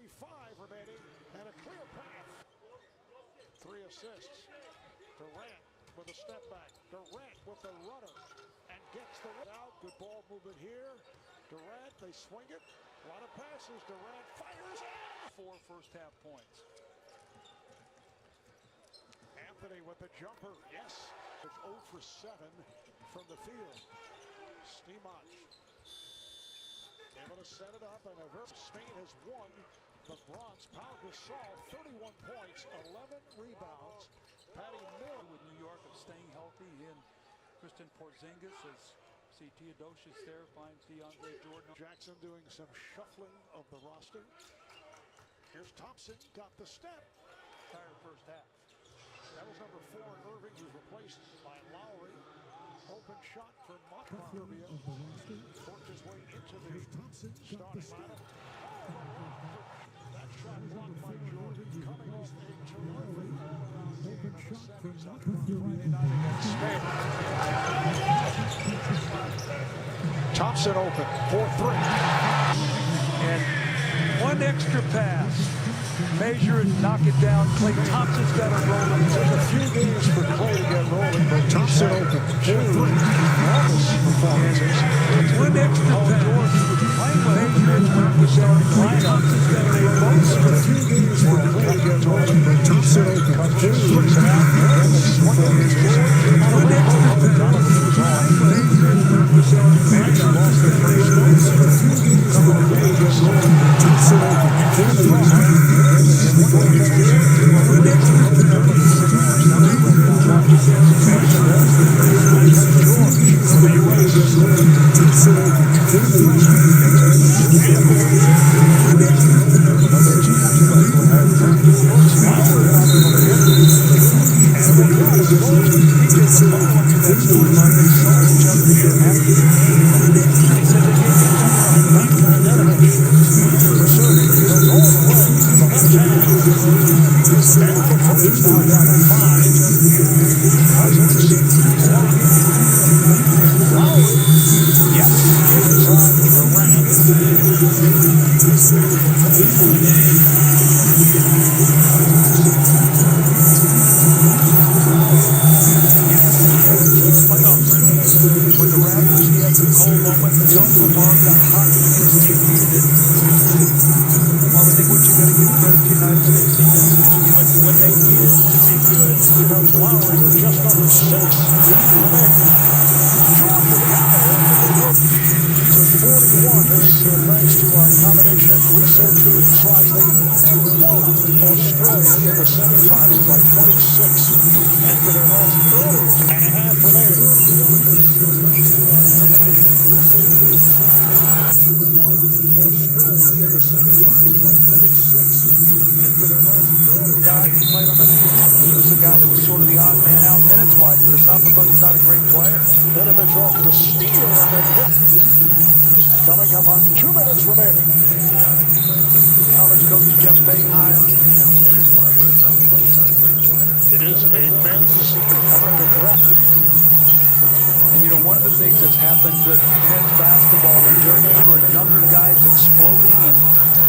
3:35 remaining and a clear path. 3 assists. Durant with a step back. Durant with the runner and gets the out. Good ball movement here. Durant, they swing it. A lot of passes. Durant fires in. 4 first-half points. Anthony with the jumper. Yes. It's 0 for 7 from the field. Stimach able to set it up, and Spain has won the bronze. Pau Gasol, 31 points, 11 rebounds. Patty Mills with New York of staying healthy. And Kristen Porzingis, as see Theodosius there, finds DeAndre Jordan. Jackson doing some shuffling of the roster. Here's Thompson, got the step. Entire first half. That was number 4 in Irving, who's replaced by Lowry. Open shot for Montgomery. Worked his way into the starting lineup. That shot blocked by Jordan, coming off a terrific all-around game in the semis on Friday night against Spain. Thompson open, 4-3. And one extra pass. Measure it, knock it down. Klay Thompson's got it rolling. It took a few games for Klay to get rolling, but Thompson open, 2-3. Performances. One extra pass. Measure it, knock it down. Klay Thompson's got it rolling. A few games for Klay to get rolling, but Thompson open, 2 swings it out. One extra pass. Measure it, knock it down. Maybe they lost their first notes. A few games for Klay to get rolling, but Thompson open, 2-3. Thanks to our combination researcher slides, they won Australia in the semifinals by 26 after their loss earlier and a half remaining. Australia in the semifinals by 26 after their loss earlier. Guy who played on the he was the guy that was sort of the odd man out minutes wise, but it's not because he's not a great player. Vinovich off the steal and then hit. Coming up on 2 minutes remaining. College coach Jeff Boeheim. It is a men's Olympic draft. And you know, one of the things that's happened with men's basketball and during younger guys exploding and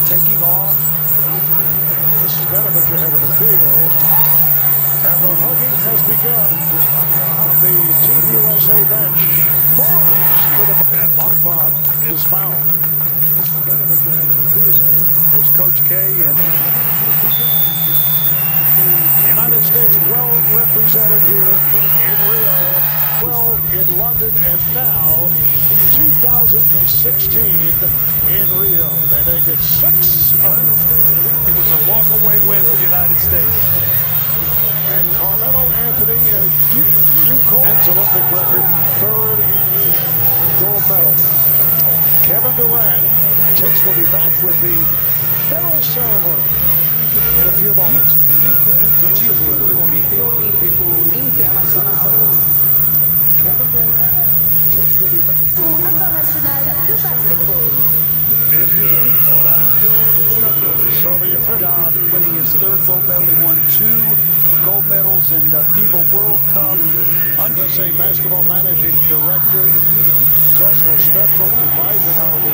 taking off. This is Vinovich ahead of the field. And the hugging has begun on the Team USA bench. Barnes to the and Mockbot is fouled. This is Vinovich ahead of the field. There's Coach K and the United States well represented here in Rio, well in London, and now 2016 in Rio. They make it 6-0. It was a walk-away win for the United States. And Carmelo Anthony, UConn's Olympic record, 3rd gold medal. Kevin Durant will be back with the medal ceremony in a few moments. Título do Comitê Olímpico Internacional. Kevin Durant will be back. International de Basketball. So the official Winning his 3rd gold medal, he won 2 gold medals in the FIBA World Cup. USA Basketball Managing Director. He's also a special advisor on the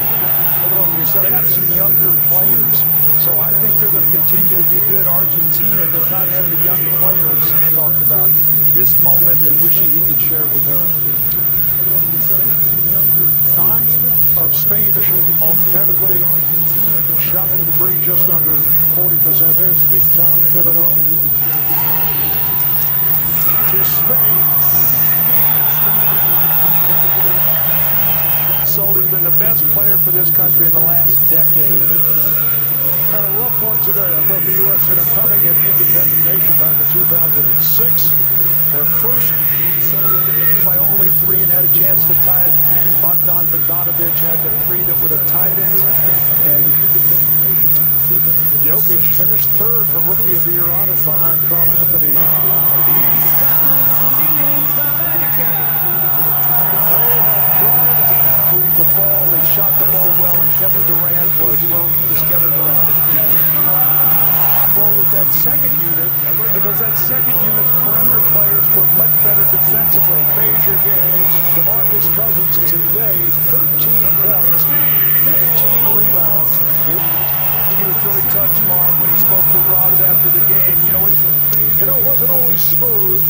They have some younger players, so I think they're going to continue to be good. Argentina does not have the young players. Talked about this moment and wishing he could share it with her. 9 of Spain to shoot offensively. Shot the 3 just under 40%. There's Tom Thibodeau. To Spain. Soldier has been the best player for this country in the last decade. Had a rough one today. I thought the U.S. had a coming an independent nation back in 2006. Their first by only 3 and had a chance to tie it. Bogdan Bogdanovic had the 3 that would have tied it. And Jokic finished 3rd for Rookie of the Year honors behind Carl Anthony. Moved the ball, they shot the ball well, and Kevin Durant was, well, just Kevin Durant. Roll with that second unit, because that second unit's perimeter players were much better defensively. Major games. DeMarcus Cousins today, 13 points, 15 rebounds. He was really touched, Mark, when he spoke to Roz after the game. It wasn't always smooth.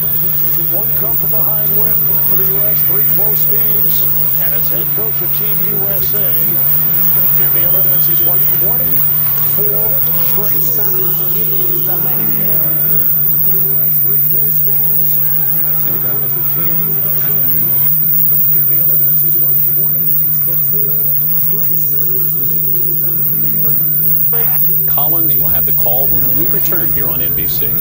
One come-from-behind win for the U.S., 3 close games, and as head coach of Team USA, in the Olympics, he's won 24 straight. Estados Unidos da América. Collins will have the call when we return here on NBC.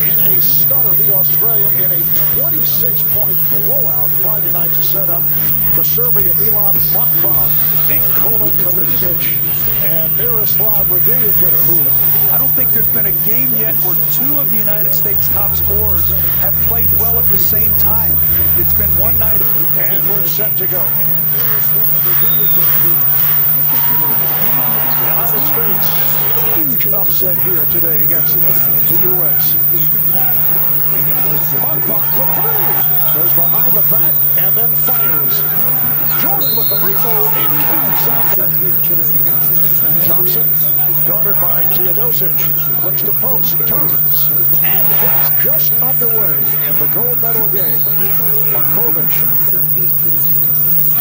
In a stunner, the Australian in a 26-point blowout Friday night to set up for Serbia. Milan Makvar, Nikola Kalinic, and Miroslav Raduljic, who I don't think there's been a game yet where 2 of the United States top scorers have played well at the same time. It's been one night. And we're set to go. United States, huge upset here today against the U.S. Makvar for 3. Goes behind the back and then fires. Jordan with the rebound. It counts out. Thompson, guarded by Teodosic. Looks to post, turns, and hits. Just underway in the gold medal game. Markovic.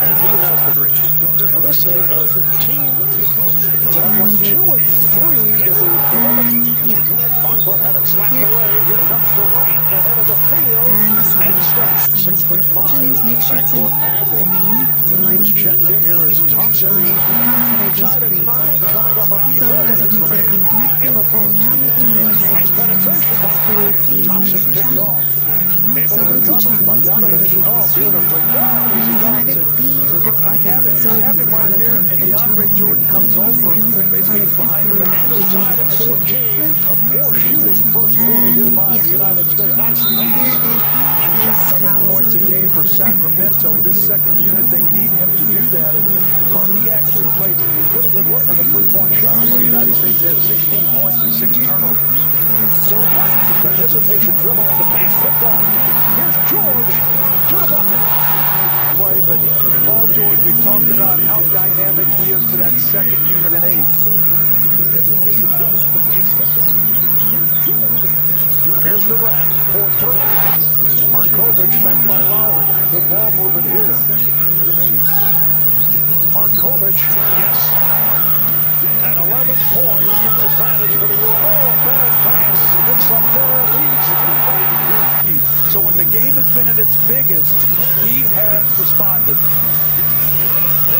And he has the 3. Now this is a team that went 2 and 3 in the Makvar had it slapped away. Here comes Durant ahead of the field. And starts 6'5". Make sure it's in the name. Was checked in. Here is Thompson. Tied at 9, coming up on 4 minutes remaining in the first. Nice penetration by Thompson picked off. Able to recover. Bogdanovic. Oh, beautifully. I have it right there, and DeAndre Jordan comes over, basically behind him. It's tied at 14. A poor shooting first quarter here by the United States. Nice pass. 7 points a game for Sacramento. This second unit, they need him to do that. And he actually played Pretty good look on a 3-point shot. well. The United States had 16 points and 6 turnovers. So the hesitation dribble and the pass picked off. Here's George to the bucket. Play, but Paul George, we've talked about how dynamic he is for that second unit in 8. Here's Durant for 3. Markovic met by Lowry. Good ball movement here. Markovic, yes. At 11 points, advantage for the U.S. Oh, bad pass. Gets up there, leads 3. So when the game has been at its biggest, he has responded.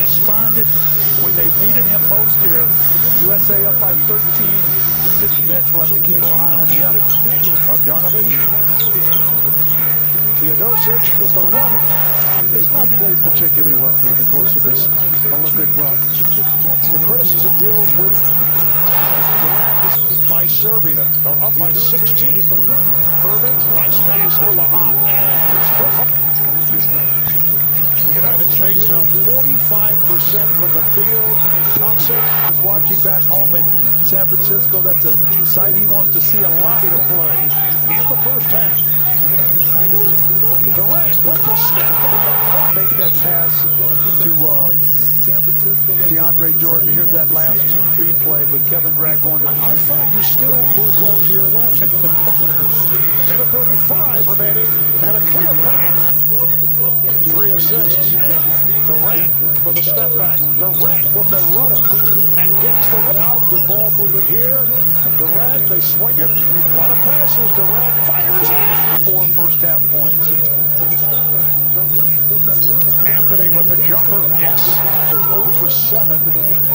Responded when they've needed him most here. USA up by 13. This bench will have to keep an eye on him. Bogdanovic. Teodosic with the run. Has not played particularly well during the course of this Olympic run. The criticism deals with Durant by Serbia. They're up by 16. Irving, nice pass out of the hot, and it's for the United States now 45% from the field. Thompson is watching back home in San Francisco. That's a sight he wants to see a lot to play in the first half. Durant with the step. Make that pass to DeAndre Jordan, here's that last replay with Kevin Bragg going to... I thought you still move well to your left. Minute 35 remaining, and a clear path. 3 assists. Durant with a step back. Durant with the runner and gets the out. Good ball movement here. Durant, they swing it. A lot of passes. Durant fires it. 4 first-half points. Anthony with the jumper. Yes. There's 0 for 7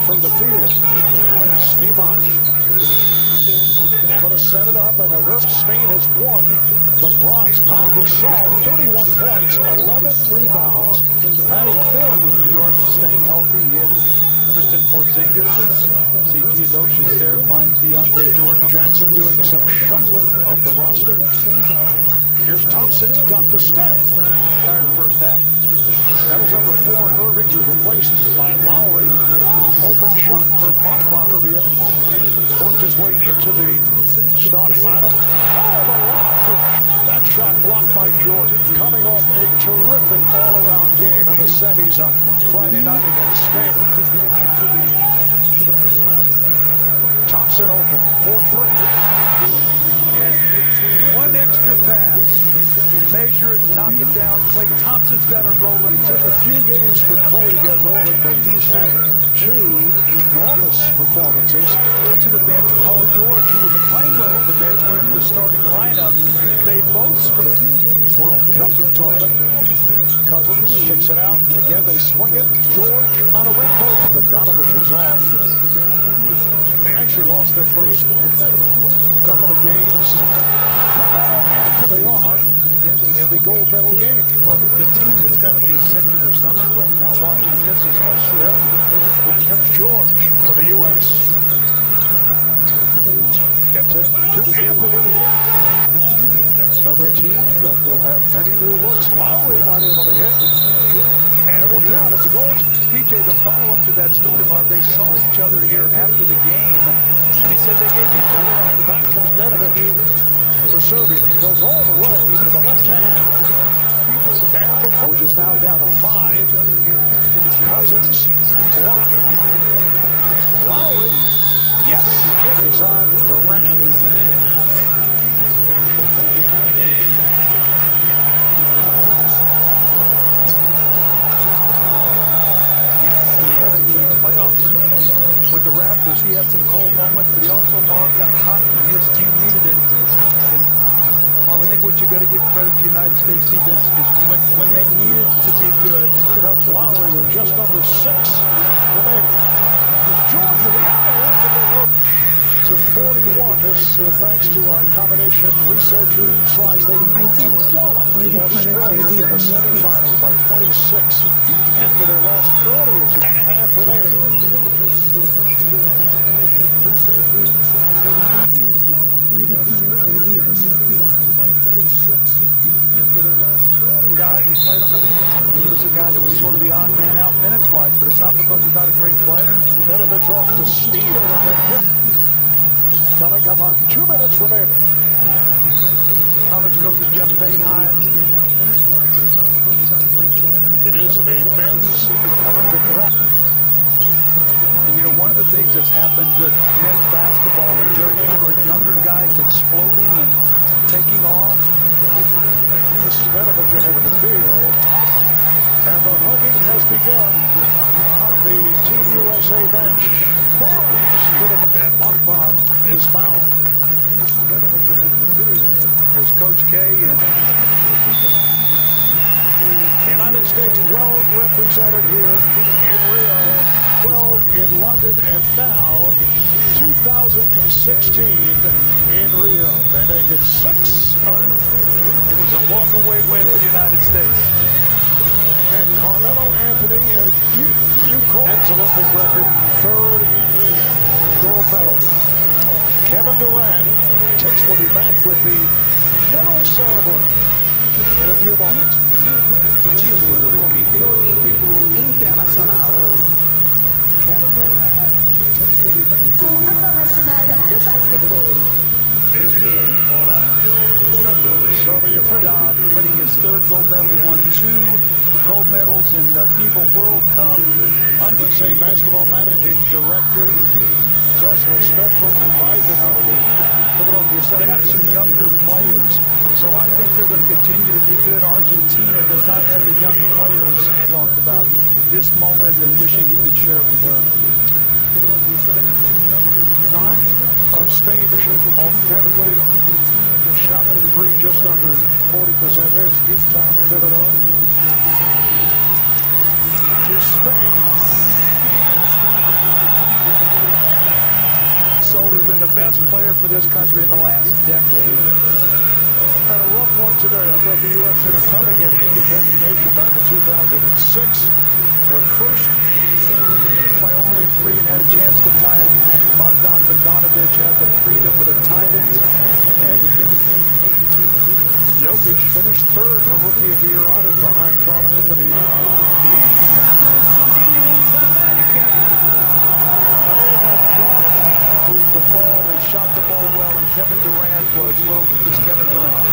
from the field. Stimach able to set it up, and Spain has won the Bronze Pau Gasol. 31 points, 11 rebounds. Patty Mills with New York and staying healthy. And Kristen Porzingis, as see Theodosius there, finds DeAndre Jordan. Jackson doing some shuffling of the roster. Here's Thompson, got the step. Entire first half. That was number 4, Irving, was replaced by Lowry. Open shot for Serbia. Worked his way into the starting lineup. Oh, the lock! That shot blocked by Jordan. Coming off a terrific all-around game in the semis on Friday night against Spain. Thompson open, 4-3. And one extra pass. Measure it, knock it down. Klay Thompson's got it rolling. It took a few games for Klay to get rolling, but he's had 2 enormous performances. To the bench, Paul George, who was playing well on the bench, went into the starting lineup. They both scored. World Cup tournament. Cousins kicks it out. Again, they swing it. George on a rainbow. Bogdanovich is off. They actually lost their first couple of games. After they are in the gold medal game. Well, the team that's got to be sick to their stomach right now watching this is Australia. Then comes George for the U.S. Gets it to Anthony. Another team that will have many new looks. Lowry not able to hit. And will count as a goal. PJ, the follow-up to that story, Marv, they saw each other here after the game, and he said they gave each other a... And back comes Nedovic for Serbia. Goes all the way to the left hand. And before, which is now down to 5. Cousins block. Lowry. Yes. It's on Durant. Playoffs with the Raptors, he had some cold moments, but he also, Mark, got hot when his team needed it. And Mark, I think what you got to give credit to the United States defense is when they needed to be good. Comes Lowry with just under 6 remaining. George with the hour to 41. This thanks to our combination researcher slides. They walloped Australia in the semifinals by 26 after their loss earlier. And a half remaining. Guy who played on the... He was the guy that was sort of the odd man out minutes-wise, but it's not because he's not a great player. Nedovic off the steal on that hit. Coming up on 2 minutes remaining. College coach Jeff Boeheim. It is a men's Olympic draft. And, you know, one of the things that's happened with men's basketball is very younger guys exploding and taking off. This is Nedovic ahead of the field. And the hugging has begun on the Team USA bench. Barnes to the... And Mockbot is fouled. There's Coach K and... United States well represented here in Rio, 12 in London, and now 2016 in Rio. They make it 6 of them. It was a walk-away win for the United States. And Carmelo Anthony, you call that's Olympic record, 3rd gold medal. Kevin Durant will be back with the medal ceremony in a few moments. Título do Comitê Olímpico Internacional. International de basketball. So the Job winning his 3rd gold medal. He won 2 gold medals in the FIBA World Cup. USA basketball managing director. He's also a special advisor now to the Philadelphia They have 76ers. some younger players, so I think they're going to continue to be good. Argentina does not have the young players. Talked about this moment and wishing he could share it with her. 9 of Spain offensively. Shot the three just under 40%. There's Tom Thibodeau to Spain. Soldier been the best player for this country in the last decade. Had a rough one today. I thought the U.S. in a coming an independent nation back in 2006. Their first By only 3 and had a chance to tie it. Bogdan Bogdanovic had the freedom with a tied it. And Jokic finished third for Rookie of the Year honors behind Carl Anthony. moved the ball, they shot the ball well, and Kevin Durant was, well, just Kevin Durant.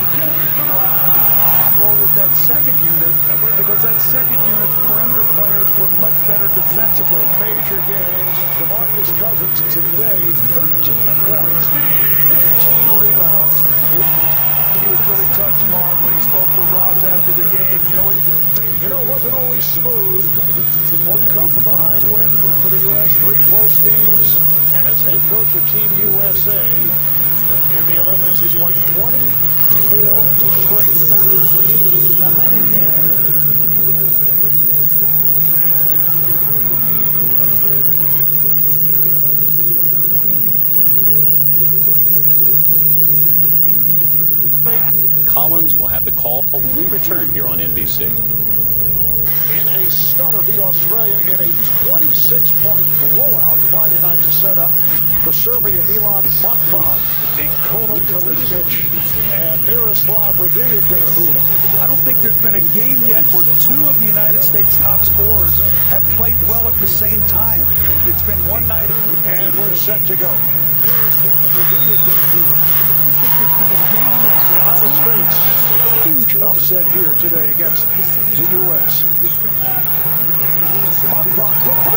Roll with that second unit, because that second unit's perimeter players were much better defensively. Major games. DeMarcus Cousins today, 13 points, 15 rebounds. He was really touched, Mark, when he spoke to Roz after the game. It wasn't always smooth. One come from behind win for the U.S., 3 close games. And as head coach of Team USA in the Olympics, he's won 24 straight. Collins will have the call when we return here on NBC. In a stunner, beat Australia in a 26-point blowout Friday night to set up for Serbia. Milan Makvan, Nikola Kalinic, and Miroslav Raduljic, who I don't think there's been a game yet where 2 of the United States top scorers have played well at the same time. It's been one night. And we're set to go. United States, huge upset here today against the U.S. Makvan for 3.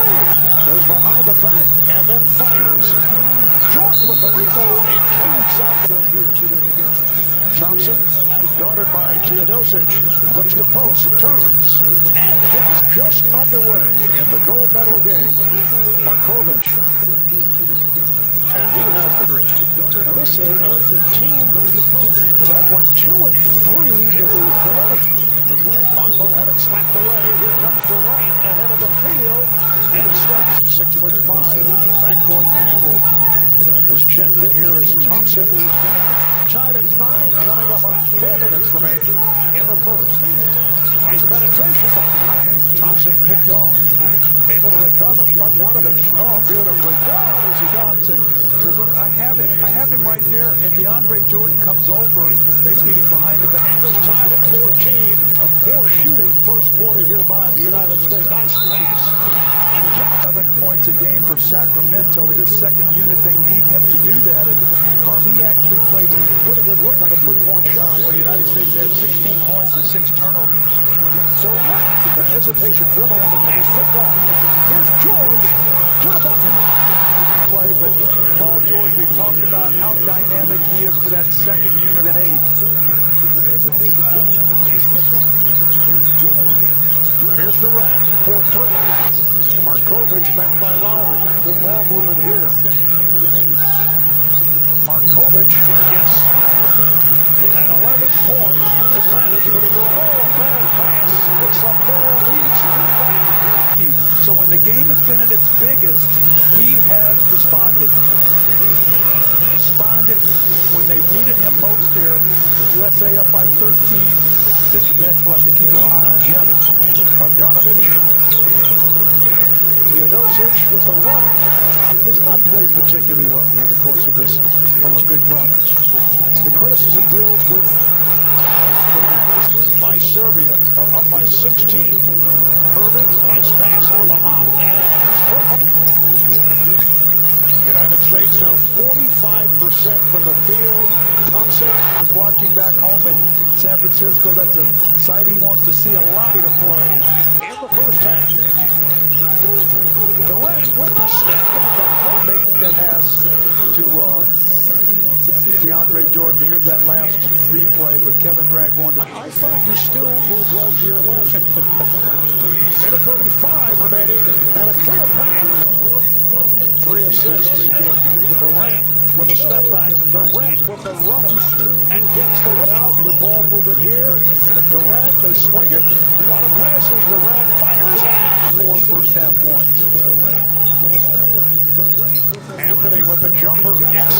Goes behind the back and then fires. Jordan with the rebound. It counts out here today against Thompson, guarded by Teodosic. Looks to post, turns, and hits just underway in the gold medal game. Markovic. And he has the 3. Now this is a team that went 2 and 3 in the preliminary. Makvan had it slapped away. Here comes Durant ahead of the field and stops. 6'5" backcourt man will just checked in. Here is Thompson. Tied at 9, coming up on 4 minutes remaining in the first. Nice penetration by Thompson, picked off. Able to recover. Bogdanovic. Oh, beautifully done as he Thompson says, look, I have him right there. And DeAndre Jordan comes over. Basically, he's behind the back. And it's tied at 14. A poor shooting first quarter here by the United States. Nice pass. 7 points a game for Sacramento. With this second unit, they need him to do that. And he actually played Pretty good look on a 3-point shot. well. The United States had 16 points and 6 turnovers. So the hesitation dribble on the pass picked off. Here's George to the bucket. Play, but Paul George, we talked about how dynamic he is for that second unit at 8. Here's Durant for 3. Markovic met by Lowry. Good ball movement here. Markovic, yes. An 11-point advantage for the U.S. Oh, a bad pass. It's up there, leads to that. So when the game has been at its biggest, he has responded. Responded when they've needed him most here. USA up by 13. This bench will have to keep an eye on him. Bogdanovic. Teodosic with the run. Has not played particularly well during the course of this Olympic run. The criticism deals with by Serbia, or up by 16. Irving, nice pass on the hop, and it's United States now 45% from the field. Thompson is watching back home in San Francisco. That's a sight he wants to see a lot. To play in the first half. Durant with the step back. Making that pass to DeAndre Jordan. But here's that last replay with Kevin Durant going to. I find you still move well to your left. Minute 35 remaining and a clear path. 3 assists. Durant with a step back. Durant with the runner and gets the out. Good ball movement here. Durant, they swing it. A lot of passes. Durant fires out. 4 first half points. Anthony with the jumper. Yes.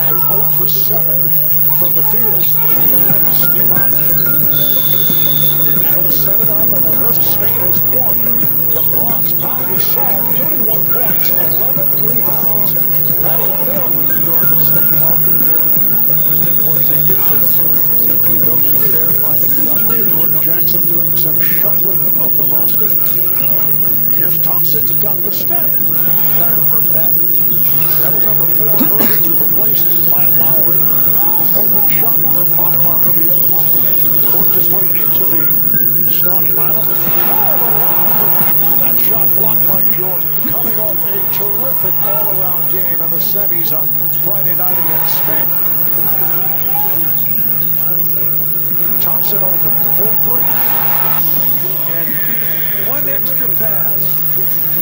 0 for 7 from the field. Steamon. Going to set it up, and the Hurst Spain has won the Bronze Pau Gasol. 31 points, 11 rebounds. Patty Mills With New York staying healthy. Kristen Porzingis is C.G. Adocious there. Finds DeAndre Jordan. Jackson doing some shuffling of the roster. Here's Thompson, got the step. Entire first half. That was number 4. Irving was replaced by Lowry. Open shot for Montmartre. Worked his way into the starting lineup. Oh, the lock. That shot blocked by Jordan. Coming off a terrific all-around game in the semis on Friday night against Spain. Thompson open, 4-3. And one extra pass.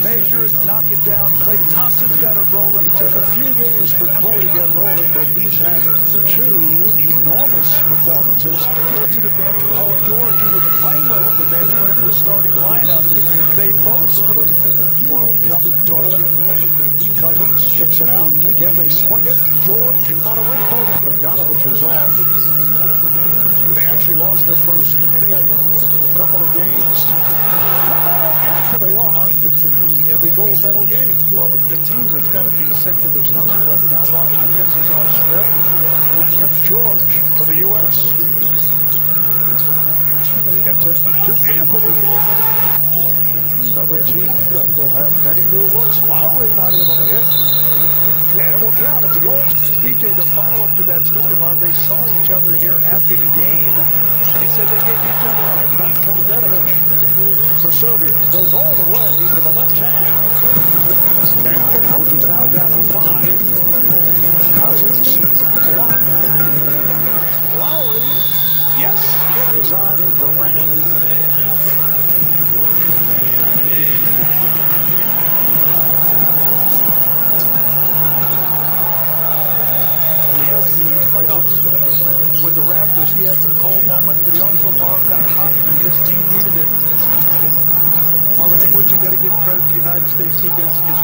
Measure it, knock it down. Klay Thompson's got it rolling. Took a few games for Klay to get rolling, but he's had 2 enormous performances. To the bench, Paul George, who was playing well on the bench when it was starting lineup. They both scored. World Cup tournament. Cousins kicks it out. Again, they swing it. George on a rainbow. Bogdanovich is off. They actually lost their first couple of games. They are in the gold medal game. Well, the team that's got to be sick to their stomach right now watching this is Australia. Back comes George for the U.S. Gets it to Anthony. Another team that will have many new looks. Lowry not able to hit. And it will count. It's a goal. PJ, the follow-up to that story, Mark, they saw each other here after the game. And he said they gave each other a back to Bogdanovich for Serbia. Goes all the way to the left hand. Down to 4, which is now down to 5. Cousins block. Lowry. Yes. It is on Durant. Playoffs with the Raptors. He had some cold moments, but he also got hot when his team needed it. Marv, I think what you got to give credit to United States defense is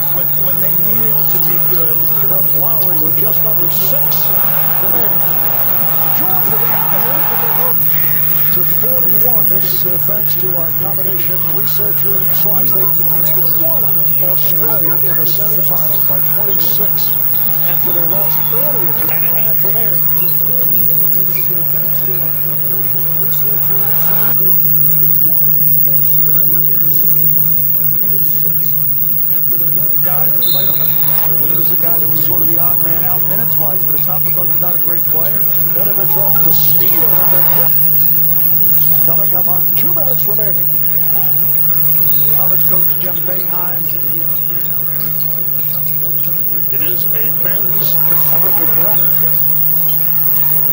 when they needed to be good. Here comes Lowry with just number 6 remaining. George with the alley to 41. This thanks to our combination researcher tries. They walloped Australia in the semifinals by 26. After they lost earlier, and a half remaining. Guy who played on he was the guy that was sort of the odd man out minutes-wise, but it's not because he's not a great player. Bogdanovich off the steal and then hit. Coming up on 2 minutes remaining. College coach Jim Boeheim. It is a men's Olympic record.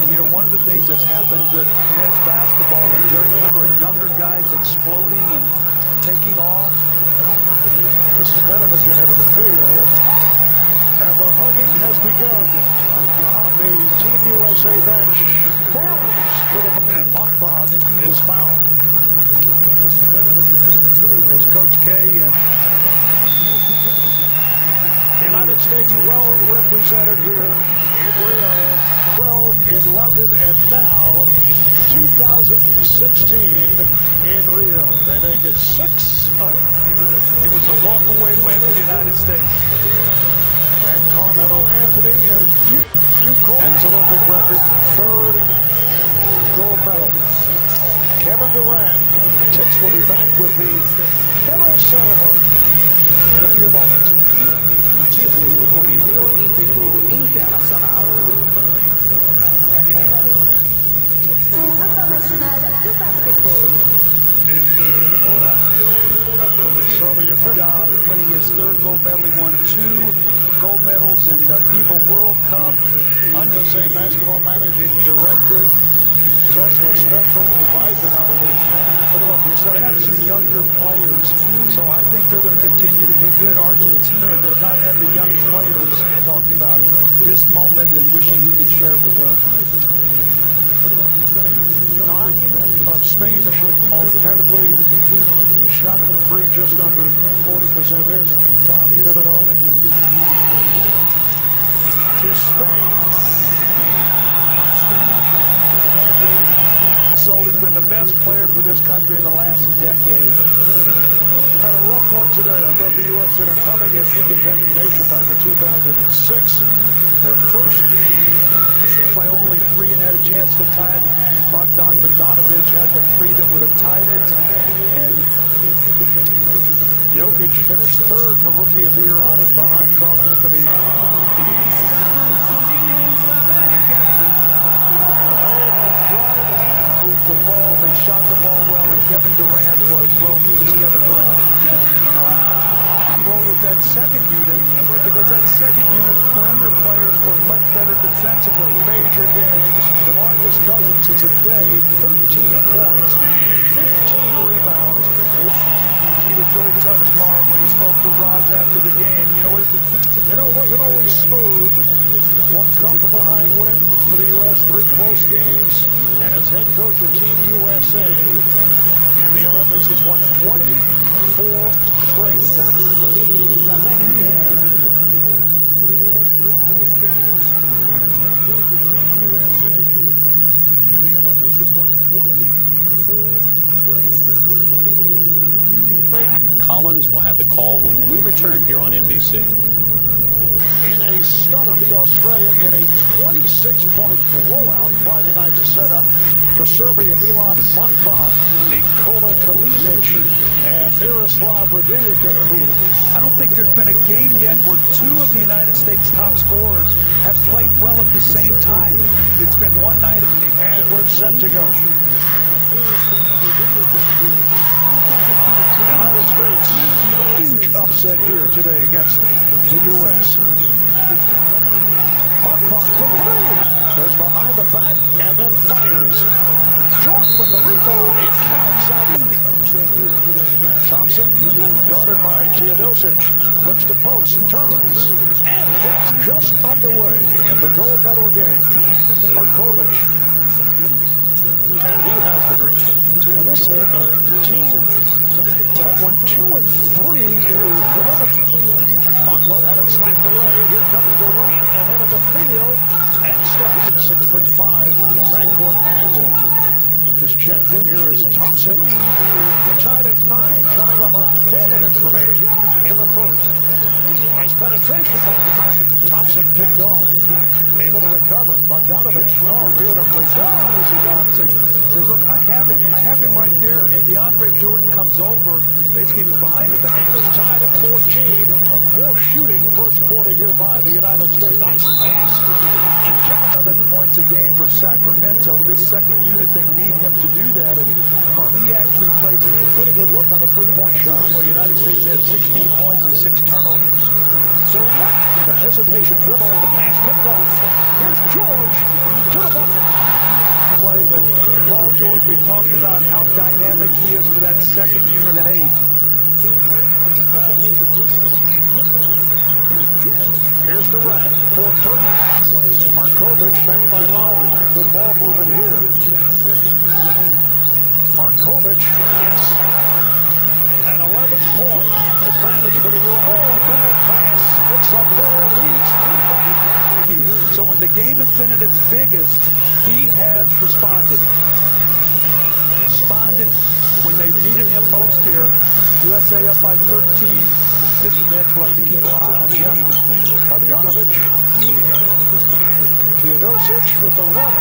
And you know, one of the things that's happened with men's basketball and very younger guys exploding and taking off. This is Bogdanovich ahead of the field. And the hugging has begun on the Team USA bench. Barnes to the and Mockbon is fouled. This is Bogdanovich ahead of the field. There's Coach K and the United States well represented here in Rio, 12 in London, and now 2016 in Rio. They make it 6-0. It was a walk-away win for the United States. And Carmelo Anthony, Ukraine's Olympic record, 3rd gold medal. Kevin Durant, Tex will be back with the medal ceremony in a few moments. Título do Comitê international. International de basketball. So the official Job winning his third gold medal. He won 2 gold medals in the FIBA World Cup. USA basketball managing director. He's also a special advisor now to the Philadelphia They have 76ers. some younger players, so I think they're going to continue to be good. Argentina does not have the young players. Talking about this moment and wishing he could share it with her. 9 of Spain offensively shot the 3 just under 40%. There's Tom Thibodeau to Spain. He's been the best player for this country in the last decade. Had a rough one today. I thought the U.S. in a coming at independent nation back in 2006. Their first By only 3 and had a chance to tie it. Bogdan Bogdanovic had the 3 that would have tied it. And Jokic finished 3rd for Rookie of the Year honors behind Carl Anthony. moved the ball, they shot the ball well, and Kevin Durant was, well, just Kevin Durant. Roll with that second unit, because that second unit's perimeter players were much better defensively. Major games. DeMarcus Cousins today, 13 points, 15 rebounds. He was really touched, Mark, when he spoke to Roz after the game. It wasn't always smooth. 1 come from behind win for the U.S., 3 close games. And as head coach of Team USA in the Olympics, he's won 24 straight. For the U.S., 3 close games. And as head coach of Team USA in the Olympics, he's won 24 straight. Collins will have the call when we return here on NBC. In a stunner, beat Australia in a 26-point blowout Friday night to set up for Serbia. Milan Motvan, Nikola Kalinic, and Miroslav Raduljic, who I don't think there's been a game yet where 2 of the United States top scorers have played well at the same time. It's been one night. and we're set to go. United States, huge upset here today against the U.S. Motvan for 3. Goes behind the back and then fires. Jordan with the rebound. It counts. Thompson, guarded by Teodosic, looks to post, turns, and hits. Just underway in the gold medal game. Markovic. And he has the 3. And this is a team that went 2 and 3 in the preliminary. Motvan had it slapped away. Here comes Durant ahead of the field. And stops. 6'5" backcourt man. Just checked in. Here is Thompson. Tied at 9, coming up on 4 minutes remaining in the first. Nice penetration by Thompson. Thompson picked off. Able to recover. Bogdanovic. Oh, beautifully done. Easy Thompson says, look, I have him right there. And DeAndre Jordan comes over. Basically, he was behind the back. It's tied at 14. A poor shooting first quarter here by the United States. Nice pass. 7 points a game for Sacramento. This second unit, they need him to do that. And he actually played Pretty good look on a 3-point shot. well. The United States had 16 points and 6 turnovers. So the hesitation, dribble, and the pass picked off. Here's George to the bucket. Play, but Paul George, we talked about how dynamic he is for that second unit at 8. Here's Durant for 3. Markovic met by Lowry. Good ball movement here. Markovic, yes. An 11-point advantage for the U.S. Oh, bad pass. It's up there, leads to back. So when the game has been at its biggest, he has responded. Responded when they've needed him most here. USA up by 13. This bench will have to keep an eye on him. Bogdanovic. Teodosic with the run.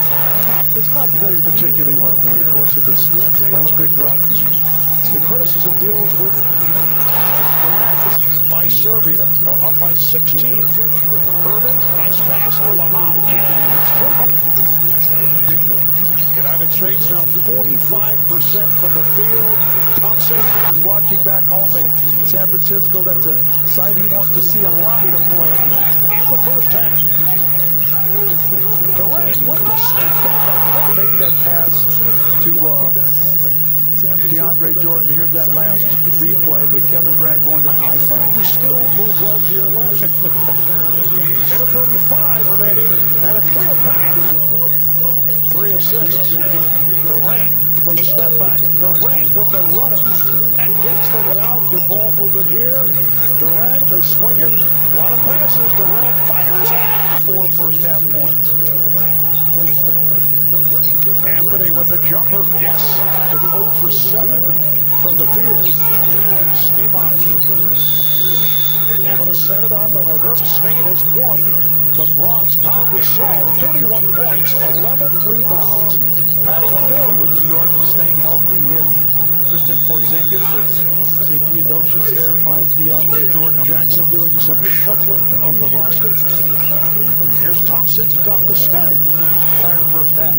Has not played particularly well during the course of this Olympic run. The criticism deals with by Serbia, or up by 16. Irving Durant, nice pass out of the hop, and United States now 45% from the field. Thompson is watching back home in San Francisco. That's a sight he wants to see a lot of play in the first half. Durant with the step on the block. Make that pass to DeAndre Jordan. Here's that last replay with Kevin Durant going to. I thought you still move well to your left. And a 35 remaining, and a clear path. 3 assists. Durant with a step back. Durant with the runner and gets the out. Good ball movement here. Durant, they swing it. A lot of passes. Durant fires in. 4 first half points. Anthony with the jumper. Yes. It's 0 for 7 from the field. Stimach able to set it up, and Spain has won the bronze Pau Gasol, 31 points, 11 rebounds. Patty Mills with New York and staying healthy. And Kristen Porzingis as see Theodosius there, finds DeAndre Jordan. Jackson doing some shuffling of the roster. Here's Thompson, got the step. Entire first half.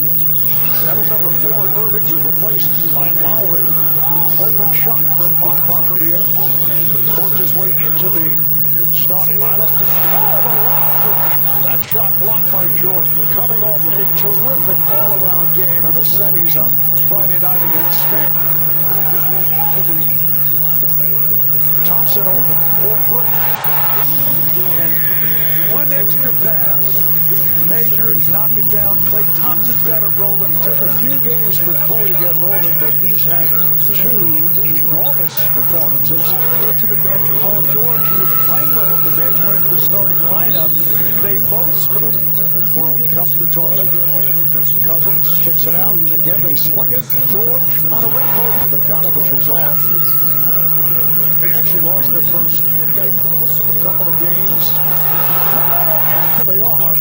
That was number 4 in Irving, was replaced by Lowry. Open shot for Serbia. Worked his way into the starting lineup. Oh, the lob. That shot blocked by Jordan. Coming off a terrific all-around game in the semis on Friday night against Spain. Thompson open, 4-3. And one extra pass. Measure it, knock it down. Klay Thompson's got it rolling. Took a few games for Klay to get rolling, but he's had 2 enormous performances. To the bench, Paul George, who was playing well on the bench, went into the starting lineup. They both scored. World Cup tournament. Cousins kicks it out. Again, they swing it. George on a ring post. Bogdanovich is off. They actually lost their first couple of games. They are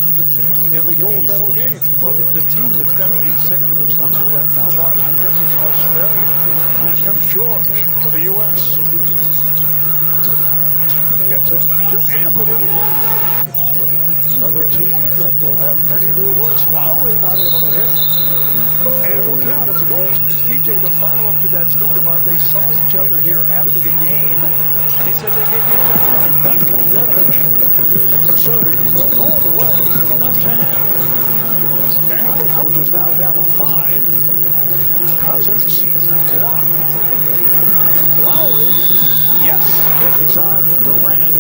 in the gold medal game. Well, the team that's got to be sick to their stomach right now watching this is Australia. Here comes George for the U.S. Gets it to Anthony. Another team that will have many new looks. Lowry not able to hit. And it will count. It's a goal. PJ, the follow-up to that story, Mark, they saw each other here after the game, and he said they gave each other a... Back comes Bogdanovich. Serving goes all the way to the left hand. And which is now down to 5. Cousins blocked. Lowry. Yes. He's on Durant.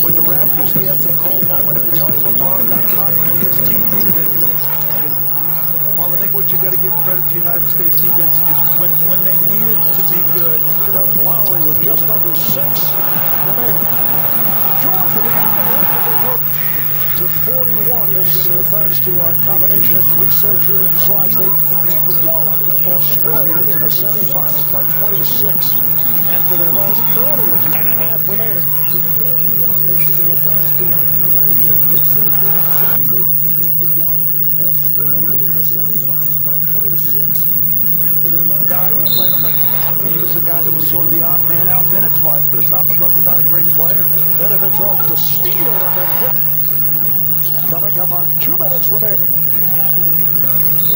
With the Raptors, he had some cold moments, but he also, Mark, got hot when his team needed it. Mark, I think what you got to give credit to the United States defense is when they needed to be good. Comes Lowry with just under 6 remaining. George with the other to 41. This thanks to our combination researcher and slides. They walloped Australia in the semifinals by 26. After they lost earlier, and a half remaining. Australia in the semifinals by 26. After they lost. Guy who played on the, he was a guy that was sort of the odd man out minutes-wise, but it's not because he's not a great player. Bogdanovich off the steal and then hit. Coming up on 2 minutes remaining.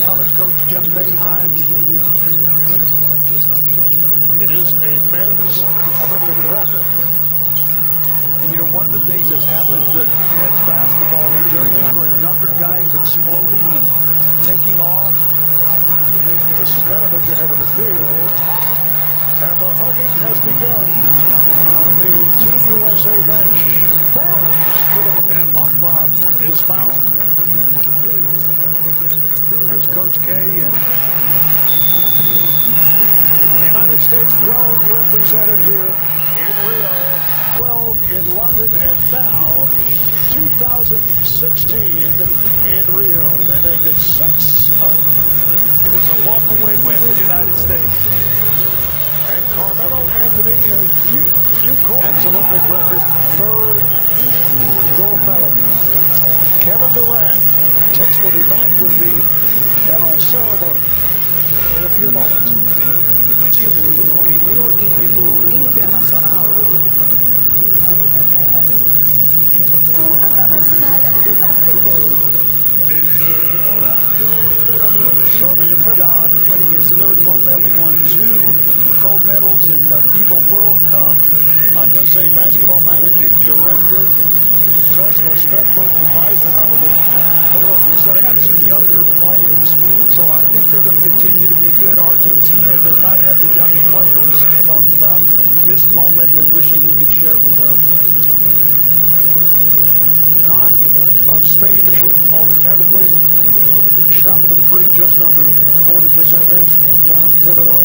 College coach Jim Boeheim. It is a men's Olympic record. And, you know, one of the things that's happened with men's basketball and during younger guys exploding and taking off. This is Bogdanovich ahead of the field. And the hugging has begun on the Team USA bench. Barnes to the... And Lockbot is fouled. There's Coach K and... United States well represented here in Rio, 12 in London, and now 2016 in Rio. They make it 6. It was a walk-away win for the United States. And Carmelo Anthony, you call ends Olympic record, 3rd gold medal. Kevin Durant Tex will be back with the medal ceremony in a few moments. Título do Comitê Olímpico Internacional. International de basketball. So the official Job winning his third gold medal. He won 2 gold medals in the FIBA World Cup. USA basketball managing director. He's also a special advisor now to the Philadelphia They have 76ers. some younger players, so I think they're going to continue to be good. Argentina does not have the young players. Talked about this moment and wishing he could share it with her. 9 of Spain authentically shot the three just under 40%. There's Tom Thibodeau.